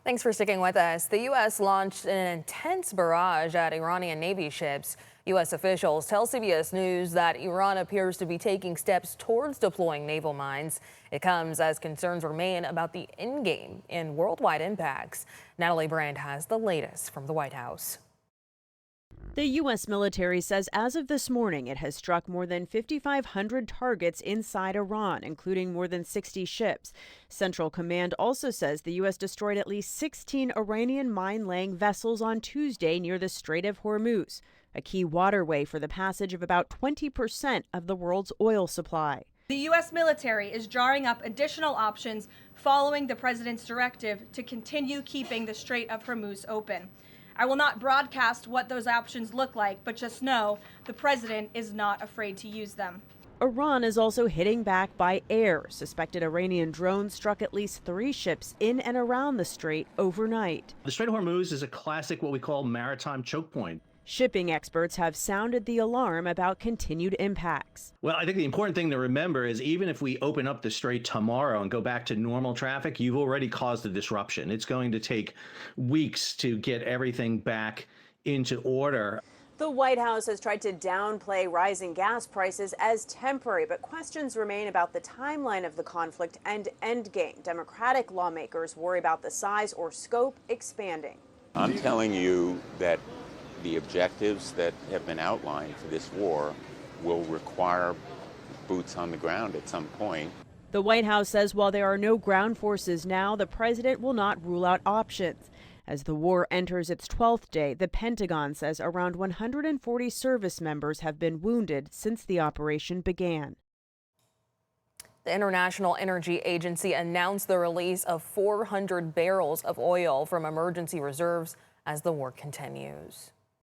Thanks for sticking with us. The U.S. launched an intense barrage at Iranian Navy ships. U.S. officials tell CBS News that Iran appears to be taking steps towards deploying naval mines. It comes as concerns remain about the endgame and worldwide impacts. Natalie Brand has the latest from the White House. The U.S. military says as of this morning, it has struck more than 5,500 targets inside Iran, including more than 60 ships. Central Command also says the U.S. destroyed at least 16 Iranian mine-laying vessels on Tuesday near the Strait of Hormuz, a key waterway for the passage of about 20% of the world's oil supply. The U.S. military is drawing up additional options following the president's directive to continue keeping the Strait of Hormuz open. I will not broadcast what those options look like, but just know the president is not afraid to use them. Iran is also hitting back by air. Suspected Iranian drones struck at least 3 ships in and around the strait overnight. The Strait of Hormuz is a classic what we call maritime choke point. Shipping experts have sounded the alarm about continued impacts. Well, I think the important thing to remember is even if we open up the strait tomorrow and go back to normal traffic, you've already caused a disruption. It's going to take weeks to get everything back into order. The White House has tried to downplay rising gas prices as temporary, but questions remain about the timeline of the conflict and endgame. Democratic lawmakers worry about the size or scope expanding. I'm telling you that the objectives that have been outlined for this war will require boots on the ground at some point. The White House says while there are no ground forces now, the president will not rule out options. As the war enters its 12th day, the Pentagon says around 140 service members have been wounded since the operation began. The International Energy Agency announced the release of 400 barrels of oil from emergency reserves as the war continues.